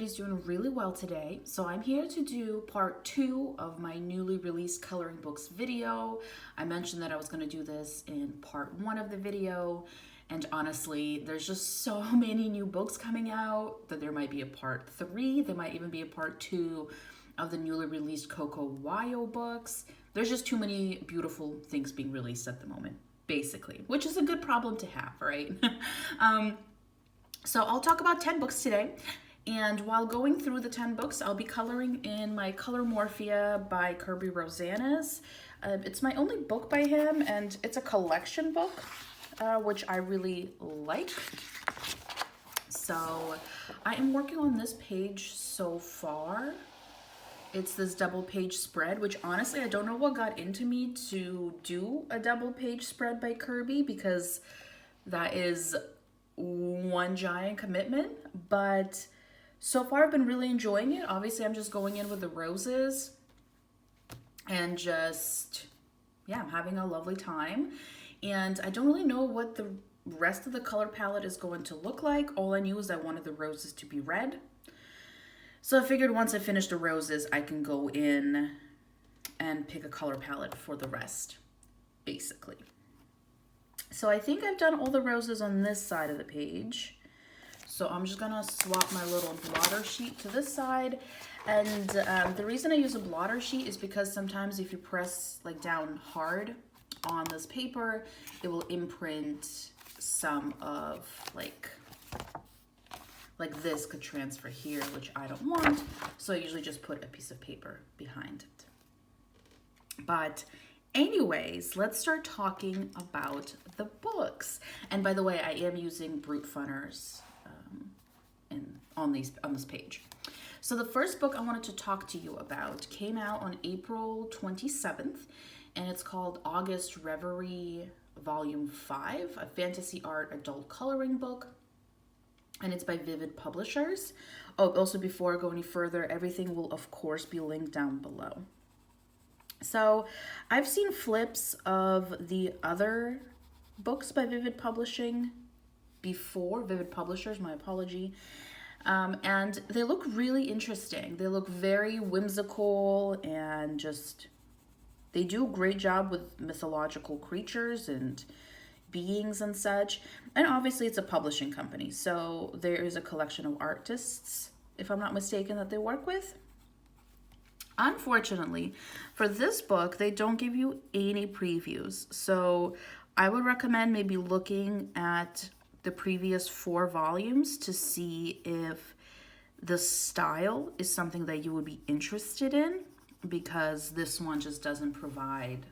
everybody's doing really well today. So I'm here to do part 2 of my newly released coloring books video. I mentioned that I was going to do this in part 1 of the video, and honestly, there's just so many new books coming out that there might be a part 3. There might even be a part 2 of the newly released Coco Wayo books. There's just too many beautiful things being released at the moment, basically, which is a good problem to have, right? So I'll talk about 10 books today, and while going through the 10 books, I'll be coloring in my Color Morphia by Curvy Rosanna's. It's my only book by him, and it's a collection book, which I really like. So I am working on this page so far. It's this double page spread, which honestly, I don't know what got into me to do a double page spread by Curvy, because that is one giant commitment, but so far I've been really enjoying it. Obviously, I'm just going in with the roses and just, yeah, I'm having a lovely time. And I don't really know what the rest of the color palette is going to look like. All I knew is I wanted the roses to be red. So I figured once I finish the roses, I can go in and pick a color palette for the rest, basically. So I think I've done all the roses on this side of the page. So I'm just gonna swap my little blotter sheet to this side. And the reason I use a blotter sheet is because sometimes if you press like down hard on this paper, it will imprint some of like this could transfer here, which I don't want. So I usually just put a piece of paper behind it. But anyways, let's start talking about the books. And by the way, I am using Brute Funners on this page. So the first book I wanted to talk to you about came out on April 27th, and it's called August Reverie Volume 5, a fantasy art adult coloring book. And it's by Vivid Publishers. Oh, also before I go any further, everything will of course be linked down below. So I've seen flips of the other books by Vivid Publishing before, Vivid Publishers, my apology. And they look really interesting. They look very whimsical and just, they do a great job with mythological creatures and beings and such. And obviously it's a publishing company, so there is a collection of artists, if I'm not mistaken, that they work with. Unfortunately, for this book, they don't give you any previews. So I would recommend maybe looking at the previous 4 volumes to see if the style is something that you would be interested in, because this one just doesn't provide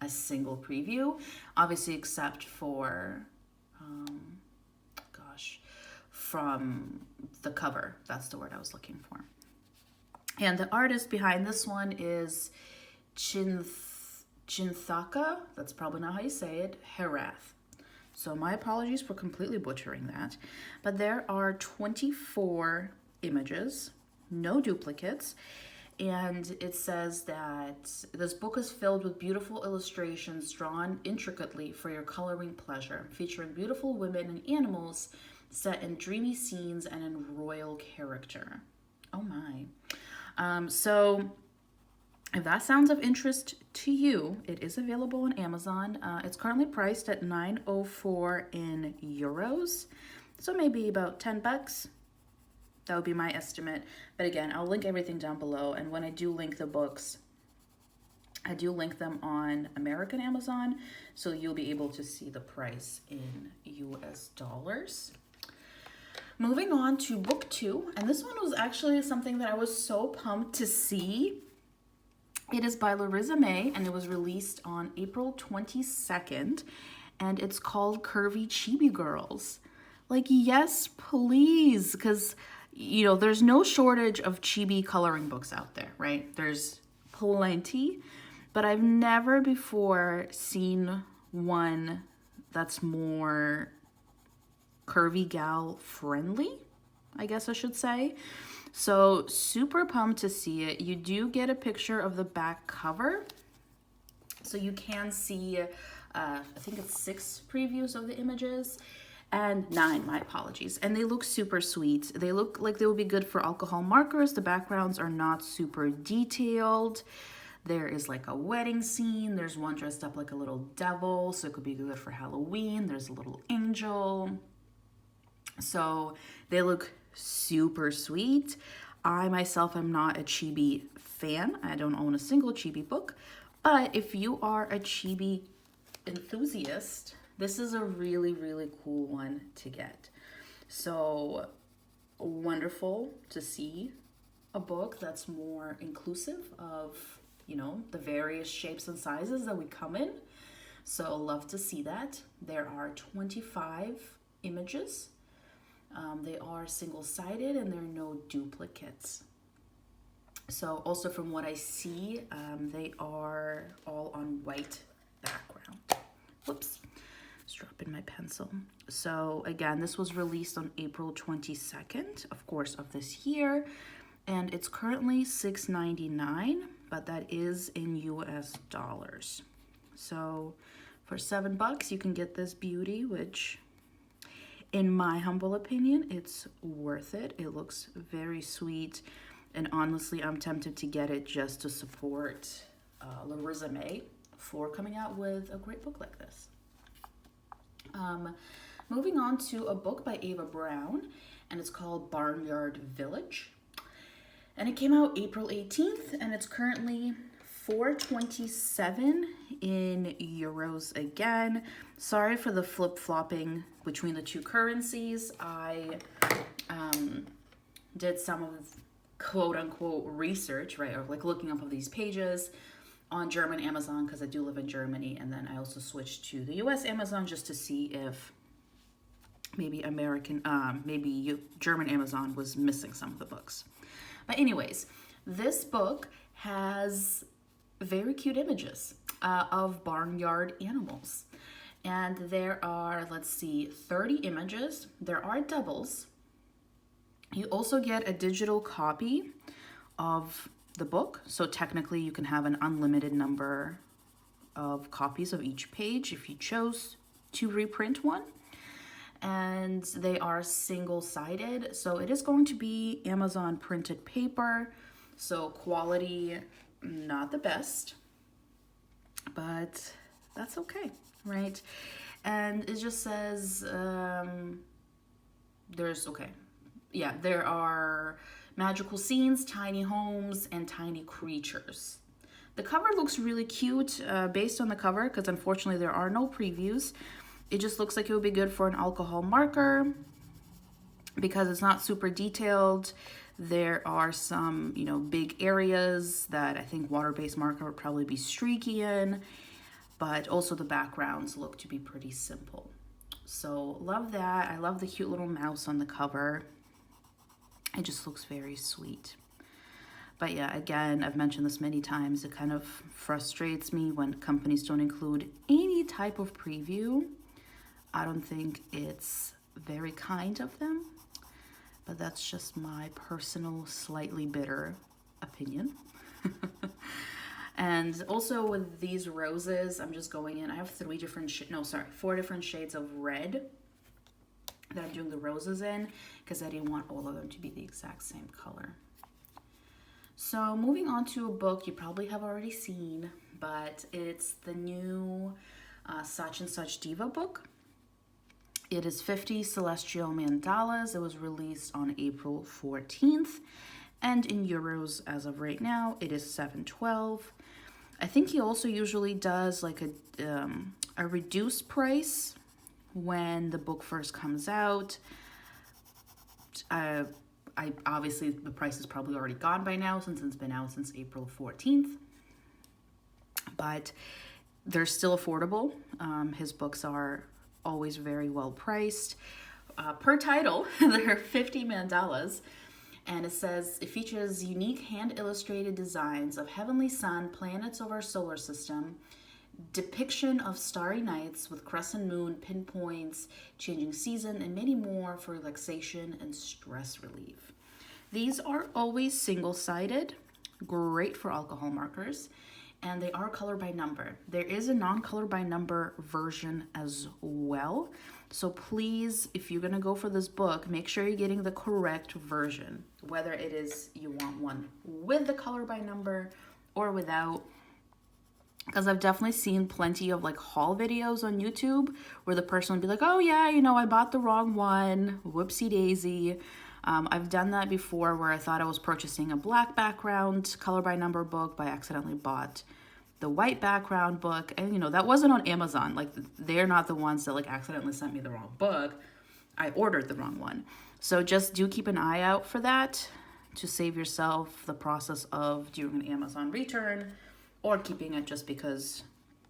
a single preview, obviously except for, from the cover. That's the word I was looking for. And the artist behind this one is Chinthaka, that's probably not how you say it, Herath. So my apologies for completely butchering that. But there are 24 images, no duplicates. And it says that this book is filled with beautiful illustrations drawn intricately for your coloring pleasure, featuring beautiful women and animals set in dreamy scenes and in royal character. Oh my. So if that sounds of interest to you, it is available on Amazon. It's currently priced at €9.04 in euros. So maybe about 10 bucks. That would be my estimate. But again, I'll link everything down below. And when I do link the books, I do link them on American Amazon. So you'll be able to see the price in US dollars. Moving on to book 2. And this one was actually something that I was so pumped to see. It is by Larissa May, and it was released on April 22nd. And it's called Curvy Chibi Girls. Like, yes, please, because you know, there's no shortage of chibi coloring books out there, right? There's plenty, but I've never before seen one that's more curvy gal friendly, I guess I should say. So super pumped to see it. You do get a picture of the back cover, so you can see, I think it's 6 previews of the images. and 9, my apologies. And they look super sweet. They look like they will be good for alcohol markers. The backgrounds are not super detailed. There is like a wedding scene. There's one dressed up like a little devil, so it could be good for Halloween. There's a little angel. So they look super sweet. I myself am not a Chibi fan. I don't own a single Chibi book. But if you are a Chibi enthusiast, this is a really, really cool one to get. So wonderful to see a book that's more inclusive of, you know, the various shapes and sizes that we come in. So love to see that. There are 25 images. They are single-sided and there are no duplicates. So also from what I see, they are all on white background. Whoops, just dropping my pencil. So again, this was released on April 22nd, of course, of this year. And it's currently $6.99, but that is in US dollars. So for $7, you can get this beauty, which in my humble opinion, it's worth it. It looks very sweet. And honestly, I'm tempted to get it just to support Le Resume for coming out with a great book like this. Moving on to a book by Ava Brown, and it's called Barnyard Village. And it came out April 18th, and it's currently $4.27 in euros again. Sorry for the flip-flopping between the two currencies. I did some of quote-unquote research, right, or like looking up of these pages on German Amazon because I do live in Germany, and then I also switched to the US Amazon just to see if maybe German Amazon was missing some of the books. But anyways, this book has very cute images of barnyard animals. And there are, let's see, 30 images. There are doubles. You also get a digital copy of the book. So technically you can have an unlimited number of copies of each page if you chose to reprint one. And they are single-sided. So it is going to be Amazon printed paper. So quality, not the best, but that's okay, right? And it just says, there are magical scenes, tiny homes, and tiny creatures. The cover looks really cute based on the cover, because unfortunately there are no previews. It just looks like it would be good for an alcohol marker because it's not super detailed. There are some, big areas that I think water-based marker would probably be streaky in, but also the backgrounds look to be pretty simple. So love that. I love the cute little mouse on the cover. It just looks very sweet. But yeah, again, I've mentioned this many times. It kind of frustrates me when companies don't include any type of preview. I don't think it's very kind of them, but that's just my personal, slightly bitter opinion. And also with these roses, I'm just going in. I have 4 different shades of red that I'm doing the roses in because I didn't want all of them to be the exact same color. So moving on to a book you probably have already seen, but it's the new Such and Such Diva book. It is 50 Celestial Mandalas. It was released on April 14th. And in euros, as of right now, it is $7.12. I think he also usually does like a reduced price when the book first comes out. I obviously, the price is probably already gone by now since it's been out since April 14th. But they're still affordable. His books are always very well priced. Per title, there are 50 mandalas, and it says it features unique hand-illustrated designs of heavenly sun, planets of our solar system, depiction of starry nights with crescent moon, pinpoints, changing season, and many more for relaxation and stress relief. These are always single-sided, great for alcohol markers, and they are color by number. There is a non-color by number version as well. So please, if you're gonna go for this book, make sure you're getting the correct version, whether it is you want one with the color by number or without. Because I've definitely seen plenty of like haul videos on YouTube where the person would be like, oh yeah, you know, I bought the wrong one, whoopsie daisy. I've done that before where I thought I was purchasing a black background color by number book, but I accidentally bought the white background book. And you know, that wasn't on Amazon. Like, they're not the ones that like accidentally sent me the wrong book. I ordered the wrong one. So just do keep an eye out for that to save yourself the process of doing an Amazon return or keeping it just because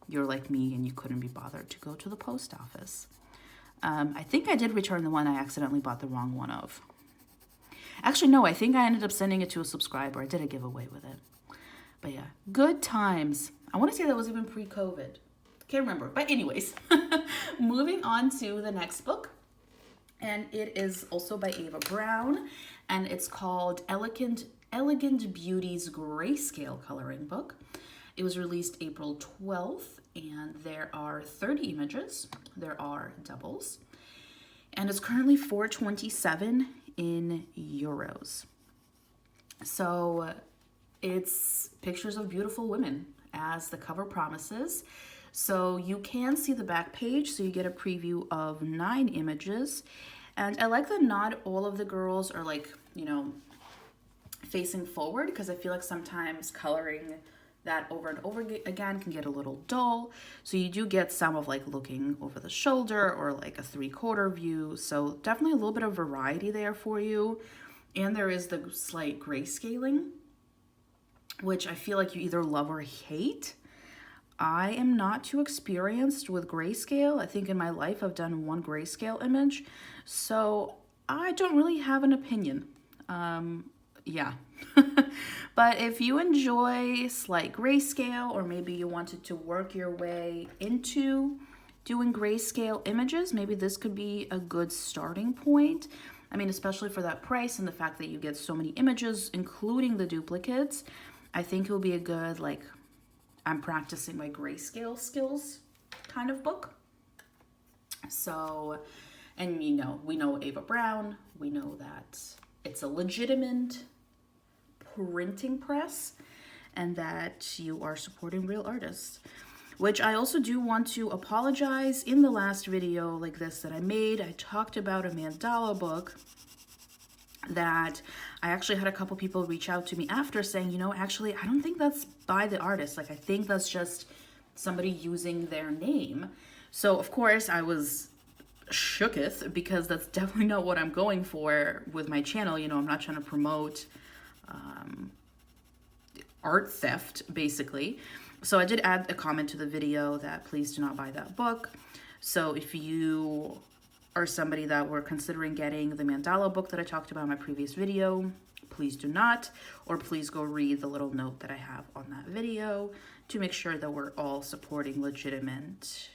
you're like me and you couldn't be bothered to go to the post office. I think I did return the one I accidentally bought the wrong one of. Actually, no, I think I ended up sending it to a subscriber. I did a giveaway with it. But yeah, good times. I want to say that was even pre-COVID. Can't remember. But anyways, moving on to the next book. And it is also by Ava Brown. And it's called Elegant Beauty's Grayscale Coloring Book. It was released April 12th. And there are 30 images. There are doubles. And it's currently $4.27 in euros. So it's pictures of beautiful women as the cover promises. So you can see the back page, so you get a preview of 9 images. And I like that not all of the girls are like, you know, facing forward, because I feel like sometimes coloring that over and over again can get a little dull. So you do get some of like looking over the shoulder or like a 3/4 view. So definitely a little bit of variety there for you. And there is the slight grayscaling, which I feel like you either love or hate. I am not too experienced with grayscale. I think in my life I've done one grayscale image, so I don't really have an opinion. Yeah. But if you enjoy slight grayscale, or maybe you wanted to work your way into doing grayscale images, maybe this could be a good starting point. I mean, especially for that price and the fact that you get so many images, including the duplicates, I think it will be a good, like, I'm practicing my grayscale skills kind of book. So, and you know, we know Ava Brown, we know that it's a legitimate printing press and that you are supporting real artists, which I also do want to apologize. In the last video like this that I made, I talked about a mandala book that I actually had a couple people reach out to me after saying, you know, actually, I don't think that's by the artist. Like, I think that's just somebody using their name. So of course I was shooketh, because that's definitely not what I'm going for with my channel. You know, I'm not trying to promote art theft, basically. So I did add a comment to the video that please do not buy that book. So if you are somebody that were considering getting the mandala book that I talked about in my previous video, please do not, or please go read the little note that I have on that video to make sure that we're all supporting legitimate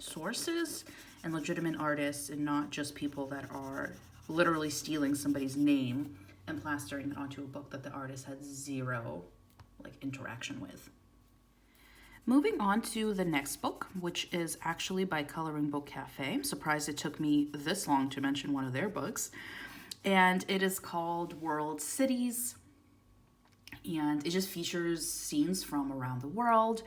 sources and legitimate artists, and not just people that are literally stealing somebody's name and plastering it onto a book that the artist had zero like interaction with. Moving on to the next book, which is actually by Coloring Book Cafe. I'm surprised it took me this long to mention one of their books. And it is called World Cities. And it just features scenes from around the world,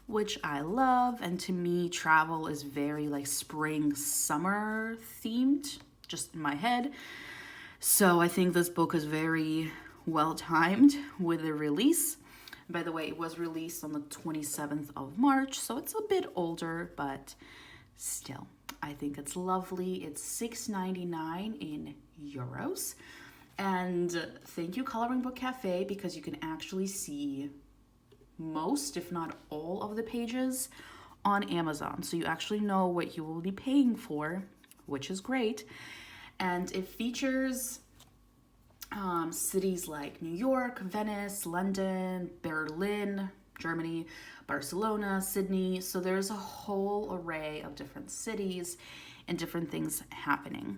which I love. And to me, travel is very like spring, summer themed, just in my head. So I think this book is very well timed with the release. By the way, it was released on the 27th of March, so it's a bit older, but still, I think it's lovely. It's $6.99 in euros. And thank you, Coloring Book Cafe, because you can actually see most, if not all, of the pages on Amazon. So you actually know what you will be paying for, which is great. And it features cities like New York, Venice, London, Berlin, Germany, Barcelona, Sydney. So there's a whole array of different cities and different things happening.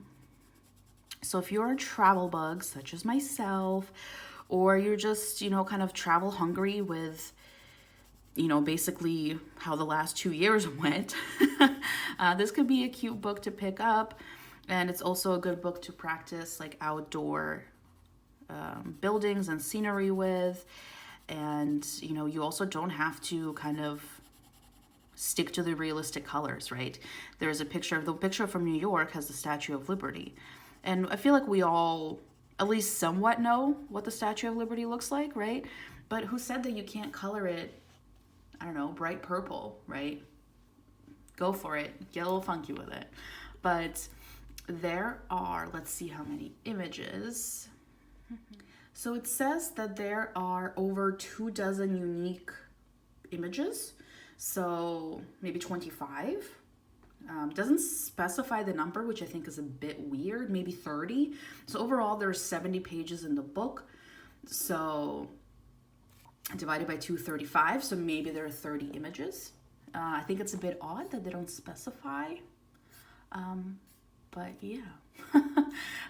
So if you're a travel bug, such as myself, or you're just, you know, kind of travel hungry with you know, basically how the last 2 years went. This could be a cute book to pick up. And it's also a good book to practice like outdoor buildings and scenery with. And, you know, you also don't have to kind of stick to the realistic colors, right? There's the picture from New York has the Statue of Liberty. And I feel like we all at least somewhat know what the Statue of Liberty looks like, right? But who said that you can't color it, I don't know, bright purple, right? Go for it. Get a little funky with it. But there are, let's see how many images. So it says that there are over 24 unique images. So maybe 25. Doesn't specify the number, which I think is a bit weird. Maybe 30. So overall, there's 70 pages in the book. So divided by 235. So maybe there are 30 images. I think it's a bit odd that they don't specify. But yeah,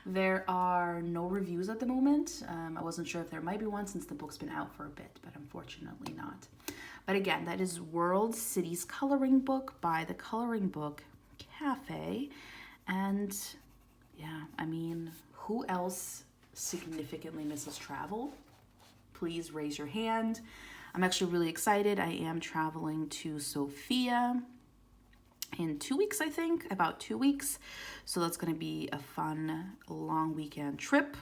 there are no reviews at the moment. I wasn't sure if there might be one since the book's been out for a bit, but unfortunately not. But again, that is World Cities Coloring Book by the Coloring Book Cafe. And yeah, I mean, who else significantly misses travel? Please raise your hand. I'm actually really excited. I am traveling to Sofia in 2 weeks, I think, about 2 weeks. So that's going to be a fun, long weekend trip.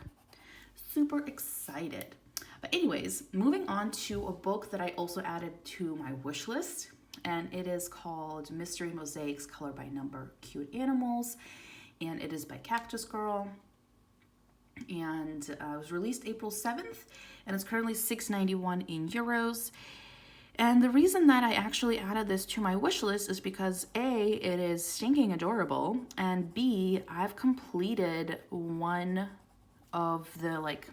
Super excited. But anyways, moving on to a book that I also added to my wish list, and it is called Mystery Mosaics Color by Number Cute Animals, and it is by Cactus Girl. And it was released April 7th, and it's currently €6.91 in euros. And the reason that I actually added this to my wish list is because A, it is stinking adorable, and B, I've completed one of the, like,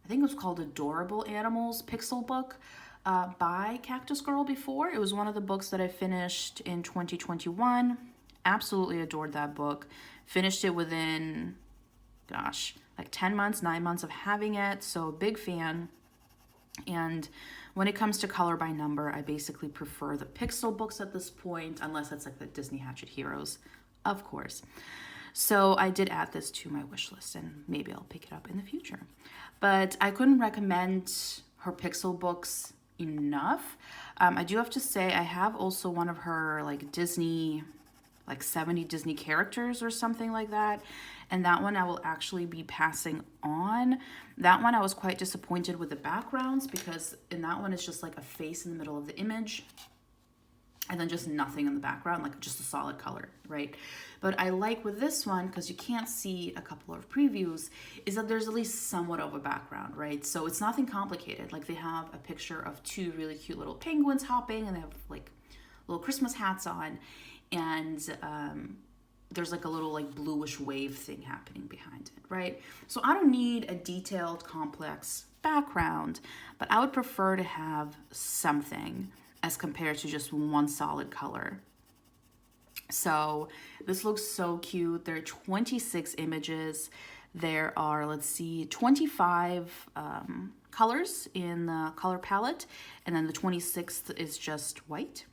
I think it was called Adorable Animals pixel book by Cactus Girl before. It was one of the books that I finished in 2021. Absolutely adored that book. Finished it within, gosh, like 10 months, 9 months of having it. So big fan. And when it comes to color by number, I basically prefer the pixel books at this point, unless it's like the Disney Hatchet Heroes, of course. So I did add this to my wish list, and maybe I'll pick it up in the future. But I couldn't recommend her pixel books enough. I do have to say I have also one of her like Disney, like 70 Disney characters or something like that. And that one I will actually be passing on. That one I was quite disappointed with the backgrounds, because in that one it's just like a face in the middle of the image and then just nothing in the background, like just a solid color, right? But I like with this one, because you can't see a couple of previews, is that there's at least somewhat of a background, right? So it's nothing complicated. Like they have a picture of 2 really cute little penguins hopping, and they have like little Christmas hats on, and there's like a little like bluish wave thing happening behind it, right? So I don't need a detailed, complex background, but I would prefer to have something as compared to just one solid color. So this looks so cute. There are 26 images. There are, let's see, 25 colors in the color palette, and then the 26th is just white.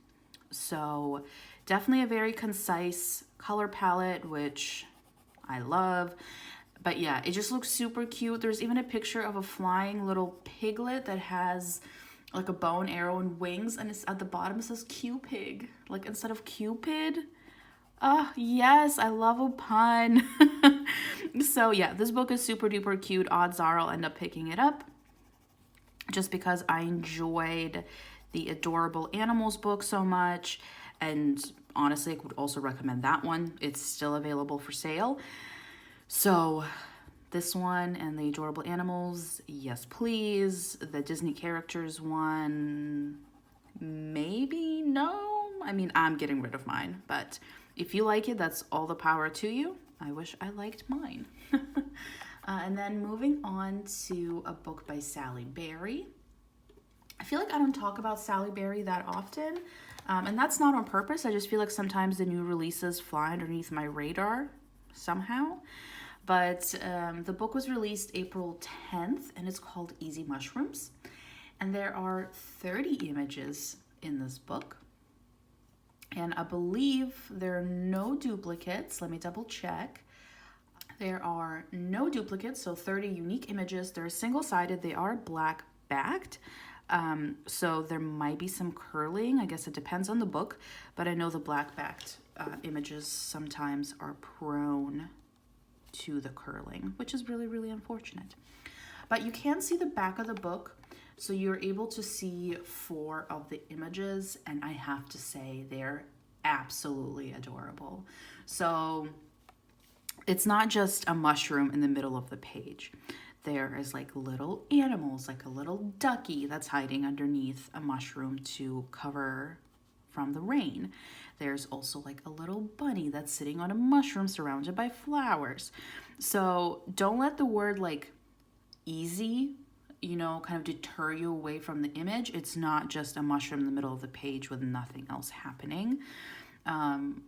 So definitely a very concise color palette, which I love. But yeah, it just looks super cute. There's even a picture of a flying little piglet that has like a bow and arrow and wings, and it's at the bottom it says Q-Pig, like instead of Cupid. Oh, yes, I love a pun. So yeah, this book is super duper cute. Odds are I'll end up picking it up just because I enjoyed the Adorable Animals book so much. And honestly, I would also recommend that one. It's still available for sale. So this one and the Adorable Animals, yes please. The Disney characters one, maybe no. I mean, I'm getting rid of mine, but if you like it, that's all the power to you. I wish I liked mine. And then moving on to a book by Sally Berry. I feel like I don't talk about Sally Berry that often, and that's not on purpose. I just feel like sometimes the new releases fly underneath my radar somehow. But the book was released April 10th, and it's called Easy Mushrooms. And there are 30 images in this book. And I believe there are no duplicates. Let me double check. There are no duplicates, so 30 unique images. They're single-sided. They are black backed. So there might be some curling. I guess it depends on the book, but I know the black backed images sometimes are prone to the curling, which is really, really unfortunate. But you can see the back of the book, so you're able to see 4 of the images, and I have to say they're absolutely adorable. So it's not just a mushroom in the middle of the page. There is like little animals, like a little ducky that's hiding underneath a mushroom to cover from the rain. There's also like a little bunny that's sitting on a mushroom surrounded by flowers. So don't let the word like easy, you know, kind of deter you away from the image. It's not just a mushroom in the middle of the page with nothing else happening. I'm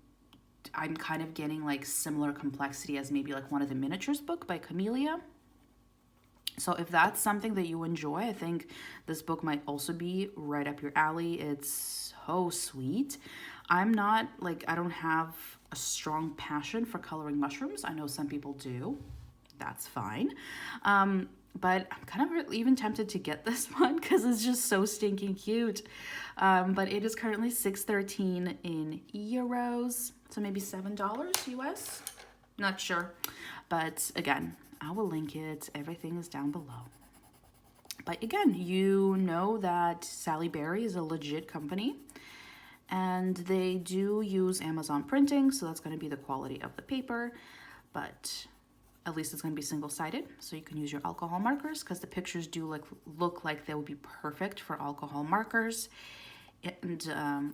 kind of getting like similar complexity as maybe like one of the miniatures book by Camellia. So if that's something that you enjoy, I think this book might also be right up your alley. It's so sweet. I'm not like, I don't have a strong passion for coloring mushrooms. I know some people do. That's fine. But I'm kind of even tempted to get this one because it's just so stinking cute. But it is currently $6.13 in euros, so maybe $7 US. Not sure. But again, I will link it. Everything is down below. But again, you know that Sally Berry is a legit company. And they do use Amazon printing, so that's going to be the quality of the paper. But at least it's going to be single-sided, so you can use your alcohol markers because the pictures do look like they would be perfect for alcohol markers. And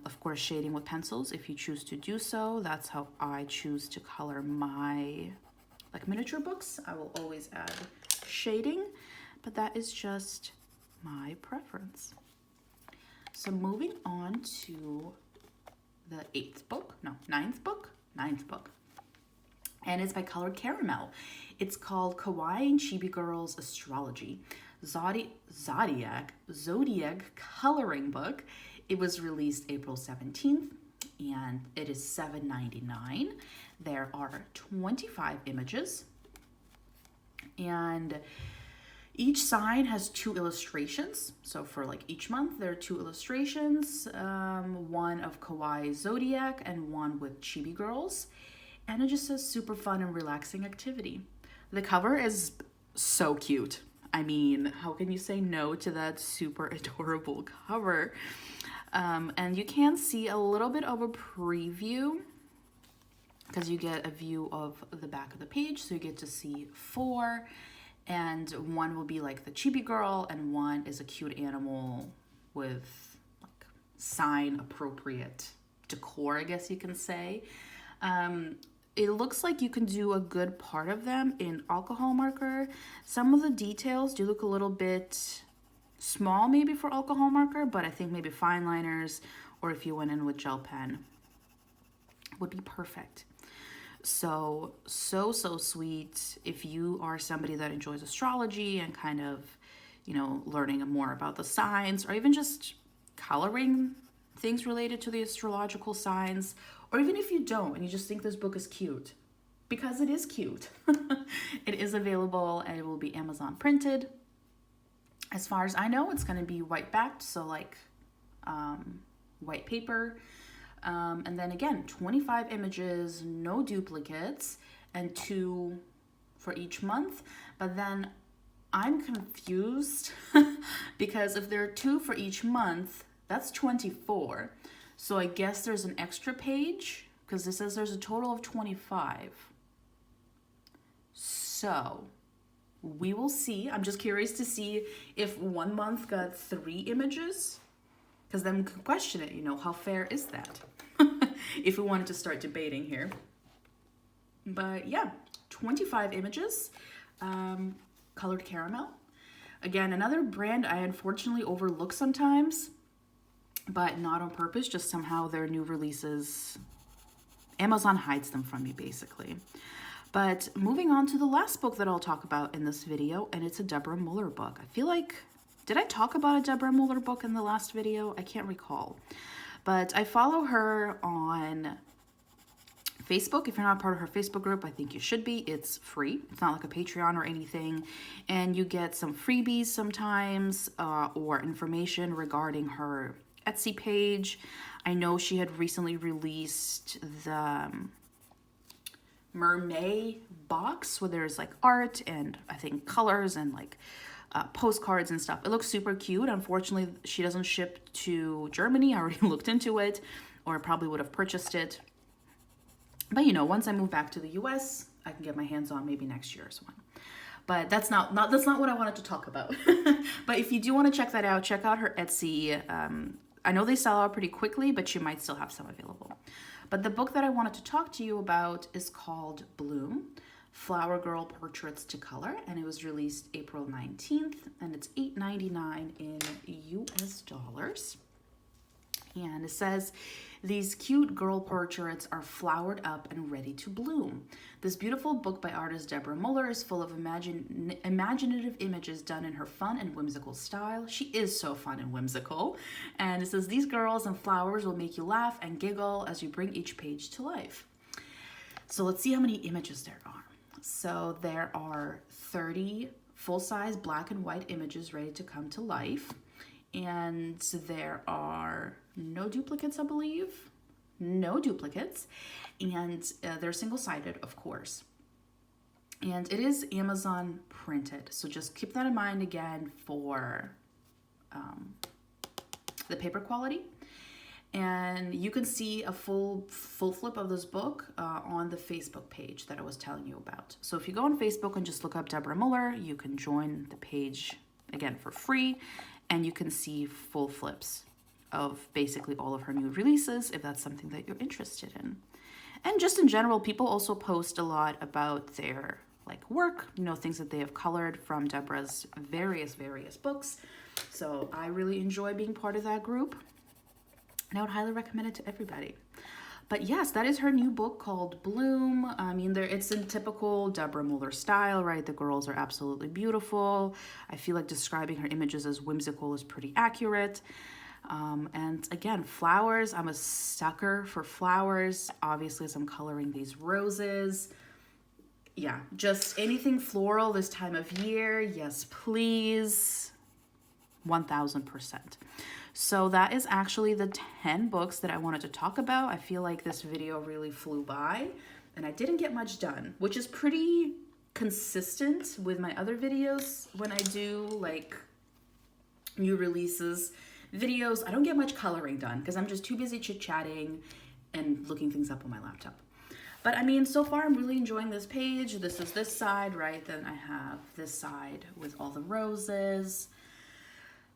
of course, shading with pencils if you choose to do so. That's how I choose to color my like miniature books. I will always add shading, but that is just my preference. So moving on to the ninth book. And it's by Colored Caramel. It's called Kawaii and Chibi Girls Astrology, Zodiac Coloring Book. It was released April 17th, and it is $7.99. There are 25 images, and each sign has 2 illustrations. So for like each month, there are 2 illustrations, one of Kawaii Zodiac and one with Chibi Girls. And it just says super fun and relaxing activity. The cover is so cute. I mean, how can you say no to that super adorable cover? And you can see a little bit of a preview because you get a view of the back of the page. So you get to see 4, and one will be like the Chibi girl, and one is a cute animal with like sign appropriate decor, I guess you can say. It looks like you can do a good part of them in alcohol marker. Some of the details do look a little bit small maybe for alcohol marker, but I think maybe fine liners, or if you went in with gel pen, would be perfect. So sweet. If you are somebody that enjoys astrology and kind of, you know, learning more about the signs, or even just coloring things related to the astrological signs, or even if you don't and you just think this book is cute, because it is cute. It is available and it will be Amazon printed. As far as I know, it's going to be white backed, so like white paper. And then again, 25 images, no duplicates, and 2 for each month. But then I'm confused because if there are 2 for each month, that's 24. So I guess there's an extra page because this says there's a total of 25. So we will see. I'm just curious to see if one month got 3 images, because then we can question it, you know, how fair is that? If we wanted to start debating here. But yeah, 25 images, Colored Caramel. Again, another brand I unfortunately overlook sometimes, but not on purpose, just somehow their new releases, Amazon hides them from me basically. But moving on to the last book that I'll talk about in this video, and it's a Deborah Muller book. I feel like Did I talk about a Deborah Muller book in the last video? I can't recall. But I follow her on Facebook. If you're not part of her Facebook group, I think you should be. It's free. It's not like a Patreon or anything. And you get some freebies sometimes or information regarding her Etsy page. I know she had recently released the mermaid box where there's like art and I think colors and like postcards and stuff. It looks super cute. Unfortunately, she doesn't ship to Germany. I already looked into it, or probably would have purchased it. But you know, once I move back to the US, I can get my hands on maybe next year's one. But that's not what I wanted to talk about. But if you do want to check that out, check out her Etsy. I know they sell out pretty quickly, but you might still have some available. But the book that I wanted to talk to you about is called Bloom, Flower Girl Portraits to Color, and it was released April 19th, and it's $8.99 in US dollars. And it says, these cute girl portraits are flowered up and ready to bloom. This beautiful book by artist Deborah Muller is full of imaginative images done in her fun and whimsical style. She is so fun and whimsical. And it says, these girls and flowers will make you laugh and giggle as you bring each page to life. So let's see how many images there are. So there are 30 full-size black and white images ready to come to life. And there are no duplicates, I believe. No duplicates. And they're single-sided, of course. And it is Amazon printed. So just keep that in mind again for the paper quality. And you can see a full flip of this book on the Facebook page that I was telling you about. So if you go on Facebook and just look up Deborah Muller, you can join the page, again, for free. And you can see full flips of basically all of her new releases if that's something that you're interested in. And just in general, people also post a lot about their like work, you know, things that they have colored from Deborah's various books. So I really enjoy being part of that group. And I would highly recommend it to everybody. But yes, that is her new book called Bloom. I mean, it's in typical Deborah Muller style, right? The girls are absolutely beautiful. I feel like describing her images as whimsical is pretty accurate. And again, flowers. I'm a sucker for flowers. Obviously, as I'm coloring these roses. Yeah, just anything floral this time of year. Yes, please. 1000%. So that is actually the 10 books that I wanted to talk about. I feel like this video really flew by and I didn't get much done, which is pretty consistent with my other videos. When I do like new releases videos, I don't get much coloring done because I'm just too busy chit-chatting and looking things up on my laptop. But I mean, so far I'm really enjoying this page. This is this side, right? Then I have this side with all the roses.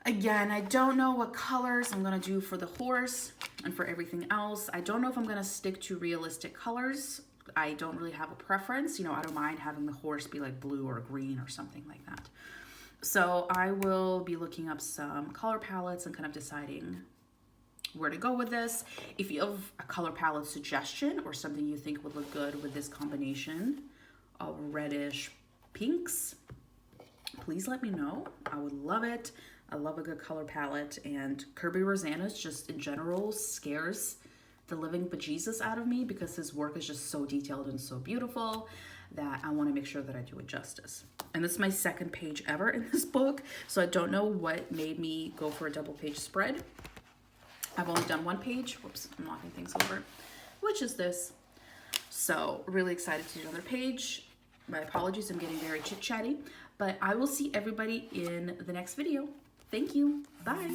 Again, I don't know what colors I'm gonna do for the horse and for everything else. I don't know if I'm gonna stick to realistic colors. I don't really have a preference. You know, I don't mind having the horse be like blue or green or something like that. So I will be looking up some color palettes and kind of deciding where to go with this. If you have a color palette suggestion or something you think would look good with this combination of reddish pinks, please let me know. I would love it. I love a good color palette, and Curvy Rosanna's just in general scares the living bejesus out of me because his work is just so detailed and so beautiful that I want to make sure that I do it justice. And this is my second page ever in this book, so I don't know what made me go for a double page spread. I've only done one page. Whoops, I'm knocking things over, which is this. So really excited to do another page. My apologies, I'm getting very chit-chatty, but I will see everybody in the next video. Thank you. Bye.